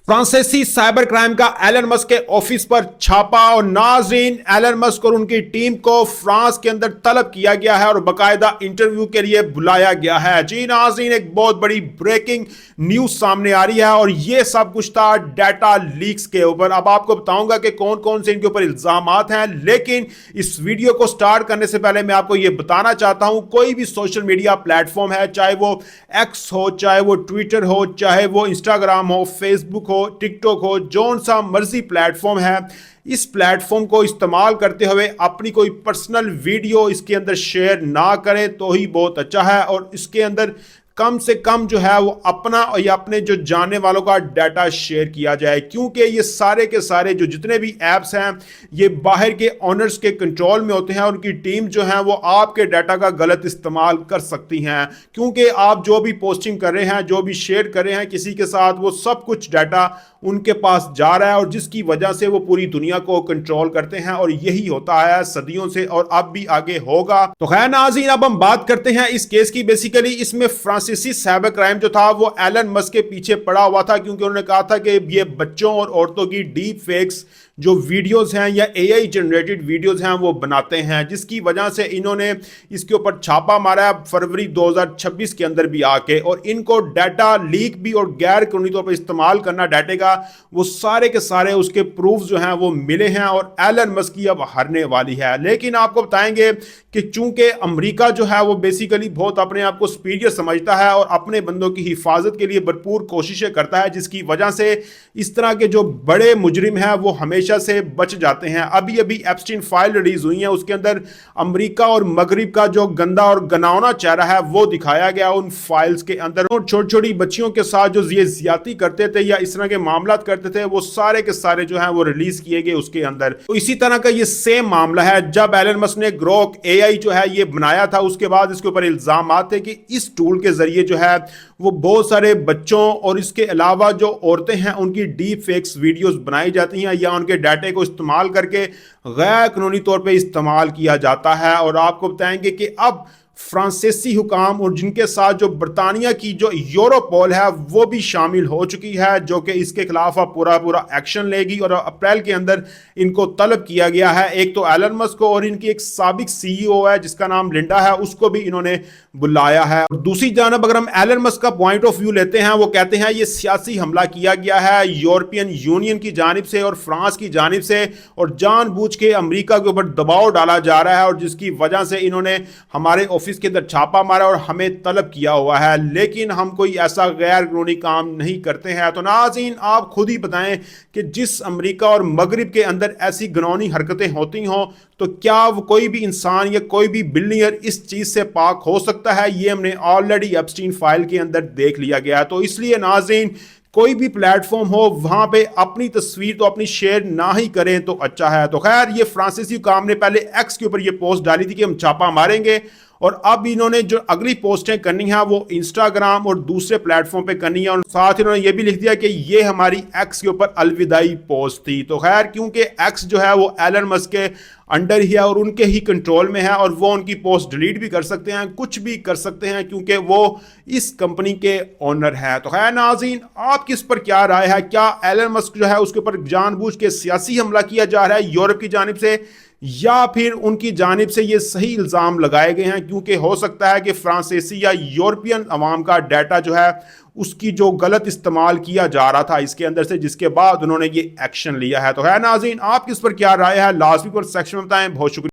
फ्रांसीसी cyber crime का Elon Musk के ऑफिस पर छापा और नाजरीन एलन मस्क और उनकी टीम को फ्रांस के अंदर तलब किया गया है और बाकायदा इंटरव्यू के लिए बुलाया गया है। जी नाजरीन, एक बहुत बड़ी ब्रेकिंग न्यूज सामने आ रही है और ये सब कुछ था डाटा लीक्स के ऊपर। अब आपको बताऊंगा कि कौन कौन से इनके ऊपर इल्जामात हैं, लेकिन इस वीडियो को स्टार्ट करने से पहले मैं आपको ये बताना चाहता हूं, कोई भी सोशल मीडिया प्लेटफॉर्म है, चाहे वो एक्स हो, चाहे वो ट्विटर हो, चाहे वो इंस्टाग्राम हो, फेसबुक हो, टिकटॉक हो, जोन सा मर्जी प्लेटफॉर्म है, इस प्लेटफॉर्म को इस्तेमाल करते हुए अपनी कोई पर्सनल वीडियो इसके अंदर शेयर ना करें तो ही बहुत अच्छा है। और इसके अंदर कम से कम जो है वो अपना या अपने जो जानने वालों का डाटा शेयर किया जाए, क्योंकि ये सारे के सारे जो जितने भी ऐप्स हैं ये बाहर के ऑनर्स के कंट्रोल में होते हैं। उनकी टीम जो है वो आपके डाटा का गलत इस्तेमाल कर सकती हैं, क्योंकि आप जो भी पोस्टिंग कर रहे हैं, जो भी शेयर कर रहे हैं किसी के साथ, वो सब कुछ डाटा उनके पास जा रहा है और जिसकी वजह से वो पूरी दुनिया को कंट्रोल करते हैं। और यही होता है सदियों से और अब भी आगे होगा। तो खैर नाज़रीन, अब हम बात करते हैं इस केस की। बेसिकली इसमें फ्रांसीसी साइबर क्राइम जो था वो एलन मस्क के पीछे पड़ा हुआ था, क्योंकि उन्होंने कहा था कि ये बच्चों और औरतों की डीप फेक्स जो वीडियोस हैं या एआई जनरेटेड वीडियोस हैं वो बनाते हैं, जिसकी वजह से इन्होंने इसके ऊपर छापा मारा फरवरी 2026 के अंदर भी आके। और इनको डाटा लीक भी और गैर कानूनी तौर पर इस्तेमाल करना डाटे का, वो सारे के सारे उसके प्रूफ जो हैं वो मिले हैं और एलन मस्क की अब हारने वाली है। लेकिन आपको बताएंगे कि चूंकि अमेरिका जो है वो बेसिकली बहुत अपने आप को सुपीरियर समझता है और अपने बंदों की हिफाजत के लिए भरपूर कोशिशें करता है, जिसकी वजह से इस तरह के जो बड़े मुजरिम हैं वो हमेशा से बच जाते हैं। अभी अभी एप्स्टीन फाइल रिलीज हुई है, उसके अंदर अमेरिका और मगरिब का जो गंदा और गनावना चेहरा है वो दिखाया गया उन फाइल्स के अंदर। और छोटी छोटी बच्चियों के साथ जो ये ज्यादती करते थे या इस तरह के मामला करते थे वो सारे के सारे जो हैं वो रिलीज किए गए उसके अंदर। तो इसी तरह का ये सेम मामला है जब एलन मस्क ने ग्रोक एआई जो है ये बनाया था, उसके बाद इसके ऊपर इल्जाम आते कि इस टूल के जरिए जो है वो बहुत सारे बच्चों और इसके अलावा जो औरतें हैं उनकी डीप फेक्स वीडियोस बनाई जाती हैं या उनके डाटे को इस्तेमाल करके गैर कानूनी तौर पे इस्तेमाल किया जाता है। और आपको बताएंगे कि अब फ्रांसीसी हुकाम और जिनके साथ जो बरतानिया की जो यूरोपोल है वो भी शामिल हो चुकी है, जो कि इसके खिलाफ अब पूरा पूरा एक्शन लेगी। और अप्रैल के अंदर इनको तलब किया गया है, एक तो एलन मस्क को और इनकी एक साबिक सीईओ है जिसका नाम लिंडा है, उसको भी इन्होंने बुलाया है। और दूसरी जानब अगर हम एलन मस्क का पॉइंट ऑफ व्यू लेते हैं, वो कहते हैं ये सियासी हमला किया गया है यूरोपियन यूनियन की जानिब से और फ्रांस की जानिब से, और जानबूझ के अमेरिका के ऊपर दबाव डाला जा रहा है और जिसकी वजह से इन्होंने हमारे ऑफिस के अंदर छापा मारा और हमें तलब किया हुआ है। लेकिन हम कोई ऐसा गैर कानूनी काम नहीं करते हैं। तो नाज़रीन, आप खुद ही बताएं कि जिस अमेरिका और मगरिब के अंदर ऐसी घिनौनी हरकतें होती हों तो क्या वो कोई भी इंसान या कोई भी बिलियनियर इस चीज से पाक हो सकता है? ये हमने ऑलरेडी एप्स्टीन फाइल के अंदर देख लिया गया है। तो इसलिए नाज़रीन, कोई भी प्लेटफॉर्म हो वहां पे अपनी तस्वीर तो अपनी शेयर ना ही करें तो अच्छा है। तो खैर, ये फ्रांसीसी हुकाम ने पहले एक्स के ऊपर ये पोस्ट डाली थी कि हम छापा मारेंगे, और अब इन्होंने जो अगली पोस्टें करनी है वो इंस्टाग्राम और दूसरे प्लेटफॉर्म पे करनी है। और साथ इन्होंने ये भी लिख दिया कि ये हमारी एक्स के ऊपर अलविदाई पोस्ट थी। तो खैर, क्योंकि एक्स जो है वो एलन मस्क के अंडर ही है और उनके ही कंट्रोल में है और वो उनकी पोस्ट डिलीट भी कर सकते हैं, कुछ भी कर सकते हैं, क्योंकि वो इस कंपनी के ओनर है। तो खैर नाज़रीन, आपकी इस पर क्या राय है? क्या एलन मस्क जो है उसके ऊपर जानबूझ के सियासी हमला किया जा रहा है यूरोप की जानिब से, या फिर उनकी जानिब से ये सही इल्ज़ाम लगाए गए हैं? क्योंकि हो सकता है कि फ्रांसीसी या यूरोपियन अवाम का डाटा जो है उसकी जो गलत इस्तेमाल किया जा रहा था इसके अंदर से, जिसके बाद उन्होंने ये एक्शन लिया है। तो है नाज़रीन, आपकी इस पर क्या राय है? लास्ट वीक पर सेक्शन में बताएं। बहुत शुक्रिया।